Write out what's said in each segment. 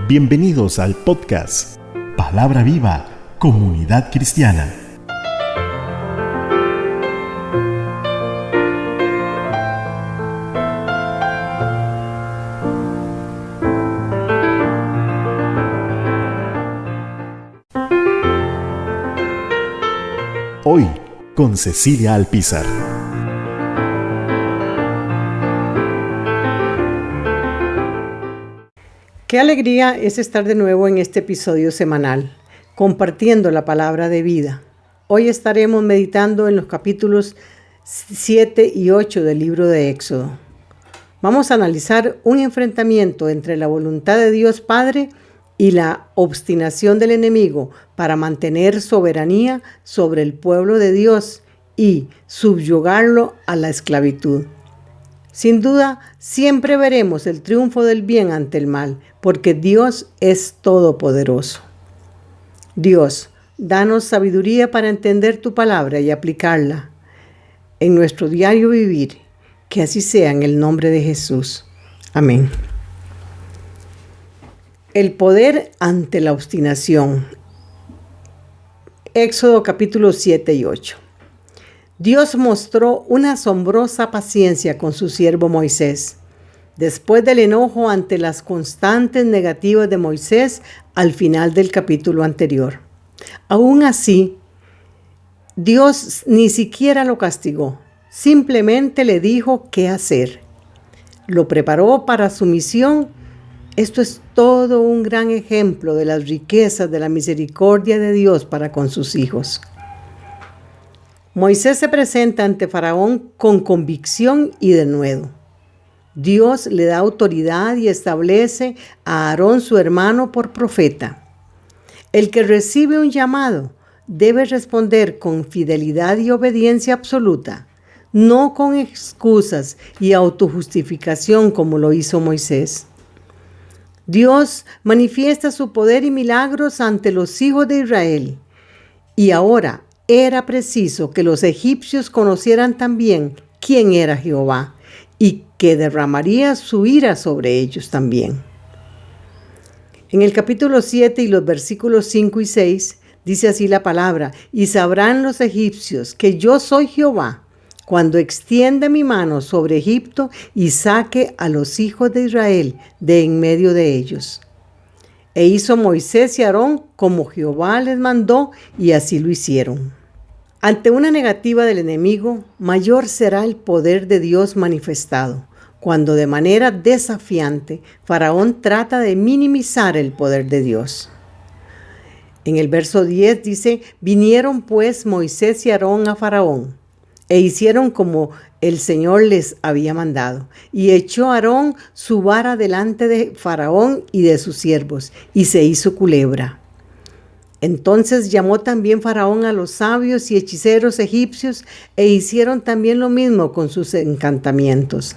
Bienvenidos al podcast Palabra Viva, Comunidad Cristiana. Hoy, con Cecilia Alpizar. Qué alegría es estar de nuevo en este episodio semanal, compartiendo la palabra de vida. Hoy estaremos meditando en los capítulos 7 y 8 del libro de Éxodo. Vamos a analizar un enfrentamiento entre la voluntad de Dios Padre y la obstinación del enemigo para mantener soberanía sobre el pueblo de Dios y subyugarlo a la esclavitud. Sin duda, siempre veremos el triunfo del bien ante el mal, porque Dios es todopoderoso. Dios, danos sabiduría para entender tu palabra y aplicarla en nuestro diario vivir. Que así sea en el nombre de Jesús. Amén. El poder ante la obstinación. Éxodo capítulos 7 y 8. Dios mostró una asombrosa paciencia con su siervo Moisés. Después del enojo ante las constantes negativas de Moisés al final del capítulo anterior. Aún así, Dios ni siquiera lo castigó, simplemente le dijo qué hacer. Lo preparó para su misión. Esto es todo un gran ejemplo de las riquezas de la misericordia de Dios para con sus hijos. Moisés se presenta ante Faraón con convicción y denuedo. Dios le da autoridad y establece a Aarón, su hermano, por profeta. El que recibe un llamado debe responder con fidelidad y obediencia absoluta, no con excusas y autojustificación como lo hizo Moisés. Dios manifiesta su poder y milagros ante los hijos de Israel. Y ahora era preciso que los egipcios conocieran también quién era Jehová y que derramaría su ira sobre ellos también. En el capítulo 7 y los versículos 5 y 6 dice así la palabra: y sabrán los egipcios que yo soy Jehová, cuando extienda mi mano sobre Egipto y saque a los hijos de Israel de en medio de ellos. E hizo Moisés y Aarón como Jehová les mandó, y así lo hicieron. Ante una negativa del enemigo, mayor será el poder de Dios manifestado, cuando de manera desafiante Faraón trata de minimizar el poder de Dios. En el verso 10 dice: vinieron pues Moisés y Aarón a Faraón, e hicieron como el Señor les había mandado. Y echó Aarón su vara delante de Faraón y de sus siervos, y se hizo culebra. Entonces llamó también Faraón a los sabios y hechiceros egipcios, e hicieron también lo mismo con sus encantamientos.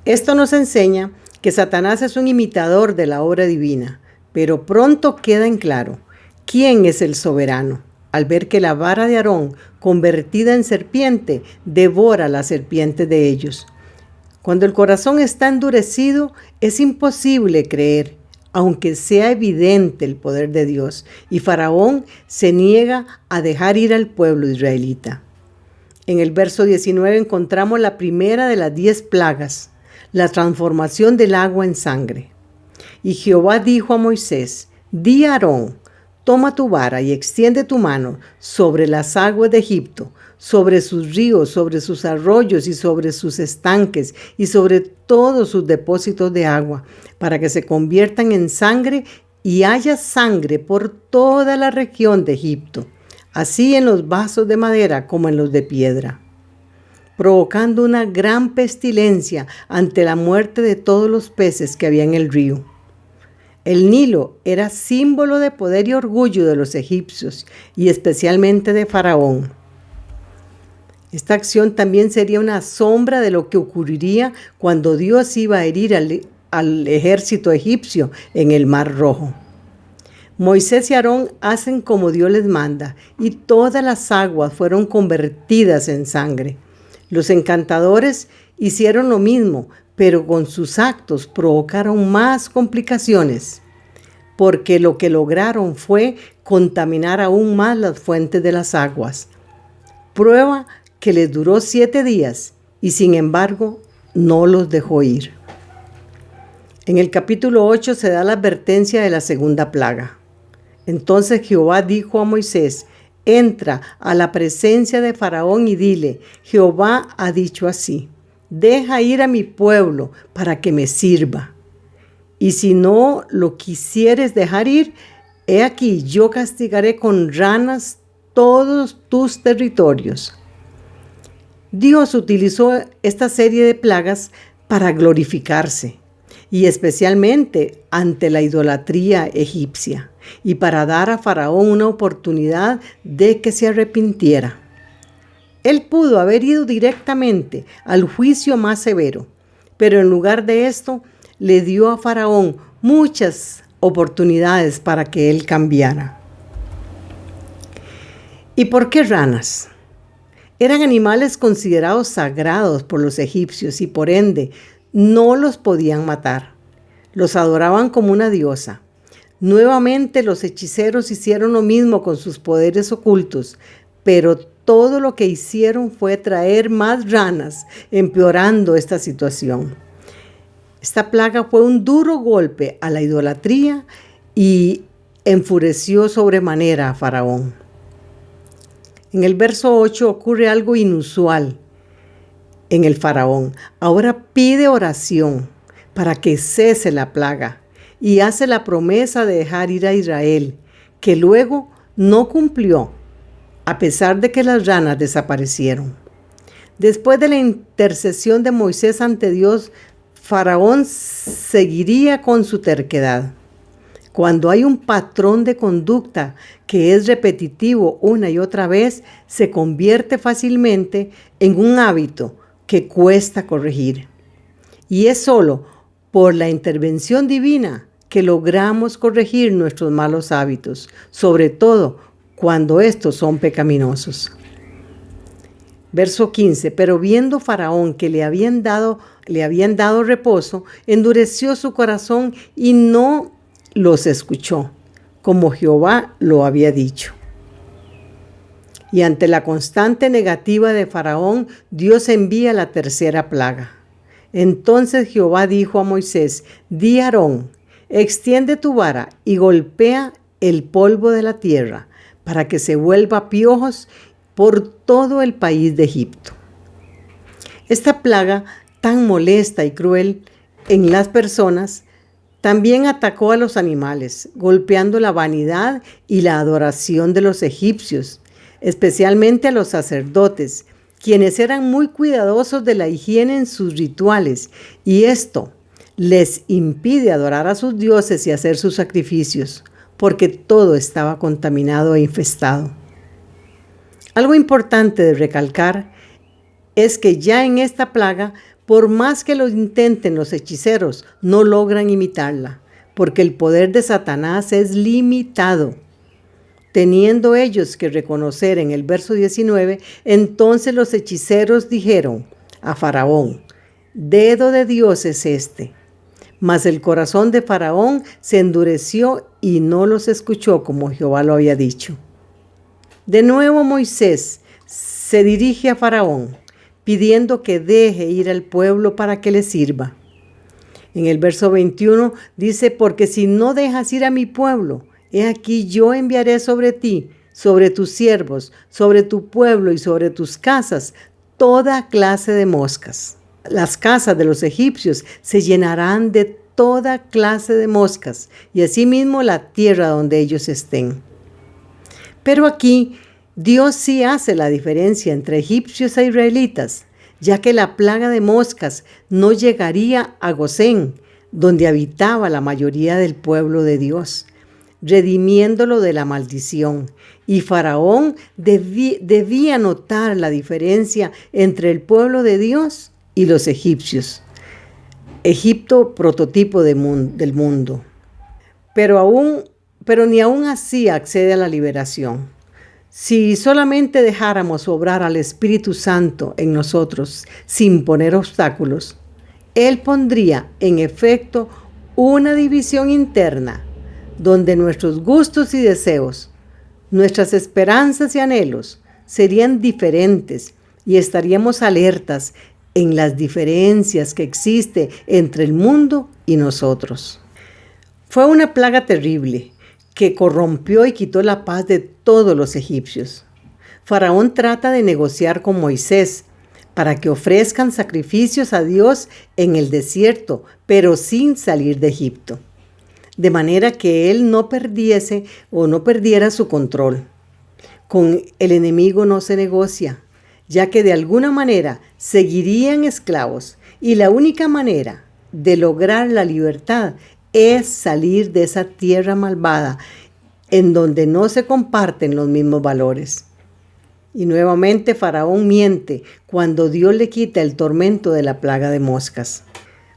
Esto nos enseña que Satanás es un imitador de la obra divina, pero pronto queda en claro quién es el soberano, al ver que la vara de Aarón, convertida en serpiente, devora las serpientes de ellos. Cuando el corazón está endurecido, es imposible creer, aunque sea evidente el poder de Dios, y Faraón se niega a dejar ir al pueblo israelita. En el verso 19 encontramos la primera de las 10 plagas, la transformación del agua en sangre. Y Jehová dijo a Moisés: di a Aarón: toma tu vara y extiende tu mano sobre las aguas de Egipto, sobre sus ríos, sobre sus arroyos y sobre sus estanques y sobre todos sus depósitos de agua, para que se conviertan en sangre y haya sangre por toda la región de Egipto, así en los vasos de madera como en los de piedra, provocando una gran pestilencia ante la muerte de todos los peces que había en el río. El Nilo era símbolo de poder y orgullo de los egipcios y especialmente de Faraón. Esta acción también sería una sombra de lo que ocurriría cuando Dios iba a herir al ejército egipcio en el Mar Rojo. Moisés y Aarón hacen como Dios les manda, y todas las aguas fueron convertidas en sangre. Los encantadores hicieron lo mismo, pero con sus actos provocaron más complicaciones, porque lo que lograron fue contaminar aún más las fuentes de las aguas. Prueba que les duró 7 días y sin embargo no los dejó ir. En el capítulo 8 se da la advertencia de la segunda plaga. Entonces Jehová dijo a Moisés: entra a la presencia de Faraón y dile: Jehová ha dicho así, deja ir a mi pueblo para que me sirva. Y si no lo quisieres dejar ir, he aquí yo castigaré con ranas todos tus territorios. Dios utilizó esta serie de plagas para glorificarse, y especialmente ante la idolatría egipcia, y para dar a Faraón una oportunidad de que se arrepintiera. Él pudo haber ido directamente al juicio más severo, pero en lugar de esto, le dio a Faraón muchas oportunidades para que él cambiara. ¿Y por qué ranas? Eran animales considerados sagrados por los egipcios y por ende no los podían matar. Los adoraban como una diosa. Nuevamente los hechiceros hicieron lo mismo con sus poderes ocultos, pero todo lo que hicieron fue traer más ranas, empeorando esta situación. Esta plaga fue un duro golpe a la idolatría y enfureció sobremanera a Faraón. En el verso 8 ocurre algo inusual en el Faraón. Ahora pide oración para que cese la plaga y hace la promesa de dejar ir a Israel, que luego no cumplió, a pesar de que las ranas desaparecieron. Después de la intercesión de Moisés ante Dios, Faraón seguiría con su terquedad. Cuando hay un patrón de conducta que es repetitivo una y otra vez, se convierte fácilmente en un hábito que cuesta corregir. Y es solo por la intervención divina que logramos corregir nuestros malos hábitos, sobre todo cuando estos son pecaminosos. Verso 15, pero viendo Faraón que le habían dado reposo, endureció su corazón y no los escuchó, como Jehová lo había dicho. Y ante la constante negativa de Faraón, Dios envía la tercera plaga. Entonces Jehová dijo a Moisés: di a Aarón, extiende tu vara y golpea el polvo de la tierra, para que se vuelva piojos por todo el país de Egipto. Esta plaga tan molesta y cruel en las personas también atacó a los animales, golpeando la vanidad y la adoración de los egipcios, especialmente a los sacerdotes, quienes eran muy cuidadosos de la higiene en sus rituales, y esto les impide adorar a sus dioses y hacer sus sacrificios, porque todo estaba contaminado e infestado. Algo importante de recalcar es que ya en esta plaga, por más que lo intenten los hechiceros, no logran imitarla, porque el poder de Satanás es limitado. Teniendo ellos que reconocer en el verso 19, entonces los hechiceros dijeron a Faraón: dedo de Dios es este. Mas el corazón de Faraón se endureció y no los escuchó como Jehová lo había dicho. De nuevo Moisés se dirige a Faraón, pidiendo que deje ir al pueblo para que le sirva. En el verso 21 dice: porque si no dejas ir a mi pueblo, he aquí yo enviaré sobre ti, sobre tus siervos, sobre tu pueblo y sobre tus casas, toda clase de moscas. Las casas de los egipcios se llenarán de toda clase de moscas, y asimismo la tierra donde ellos estén. Pero aquí Dios sí hace la diferencia entre egipcios e israelitas, ya que la plaga de moscas no llegaría a Gosén, donde habitaba la mayoría del pueblo de Dios, redimiéndolo de la maldición. Y Faraón debía notar la diferencia entre el pueblo de Dios y los egipcios. Egipto, prototipo del mundo. Pero ni aún así accede a la liberación. Si solamente dejáramos obrar al Espíritu Santo en nosotros sin poner obstáculos, Él pondría en efecto una división interna donde nuestros gustos y deseos, nuestras esperanzas y anhelos serían diferentes y estaríamos alertas en las diferencias que existen entre el mundo y nosotros. Fue una plaga terrible que corrompió y quitó la paz de todos los egipcios. Faraón trata de negociar con Moisés para que ofrezcan sacrificios a Dios en el desierto, pero sin salir de Egipto, de manera que él no perdiera su control. Con el enemigo no se negocia, ya que de alguna manera seguirían esclavos y la única manera de lograr la libertad es salir de esa tierra malvada en donde no se comparten los mismos valores. Y nuevamente Faraón miente cuando Dios le quita el tormento de la plaga de moscas.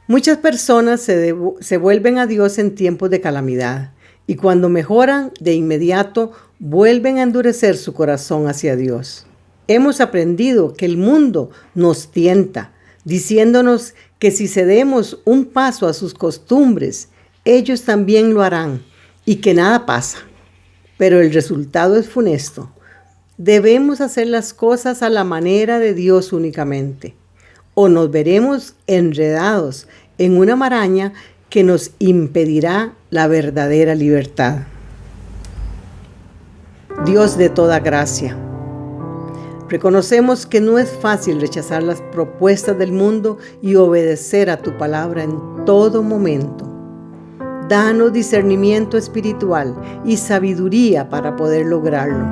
Muchas personas se vuelven a Dios en tiempos de calamidad y cuando mejoran, de inmediato vuelven a endurecer su corazón hacia Dios. Hemos aprendido que el mundo nos tienta, diciéndonos que si cedemos un paso a sus costumbres, ellos también lo harán y que nada pasa. Pero el resultado es funesto. Debemos hacer las cosas a la manera de Dios únicamente, o nos veremos enredados en una maraña que nos impedirá la verdadera libertad. Dios de toda gracia, reconocemos que no es fácil rechazar las propuestas del mundo y obedecer a tu palabra en todo momento. Danos discernimiento espiritual y sabiduría para poder lograrlo.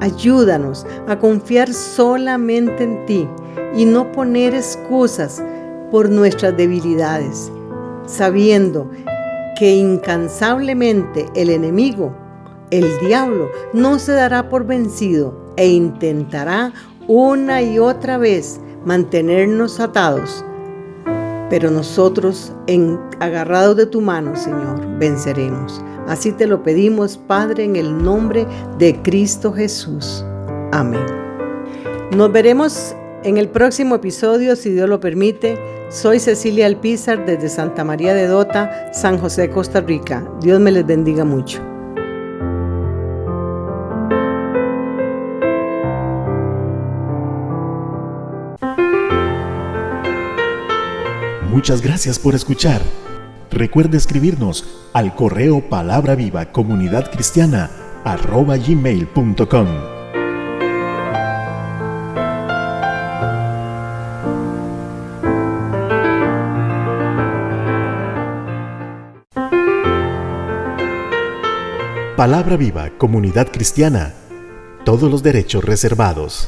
Ayúdanos a confiar solamente en ti y no poner excusas por nuestras debilidades, sabiendo que incansablemente el enemigo, el diablo, no se dará por vencido e intentará una y otra vez mantenernos atados. Pero nosotros, agarrados de tu mano, Señor, venceremos. Así te lo pedimos, Padre, en el nombre de Cristo Jesús. Amén. Nos veremos en el próximo episodio, si Dios lo permite. Soy Cecilia Alpizar desde Santa María de Dota, San José, Costa Rica. Dios me les bendiga mucho. Muchas gracias por escuchar. Recuerde escribirnos al correo palabravivacomunidadcristiana@gmail.com. Palabra Viva, Comunidad Cristiana. Todos los derechos reservados.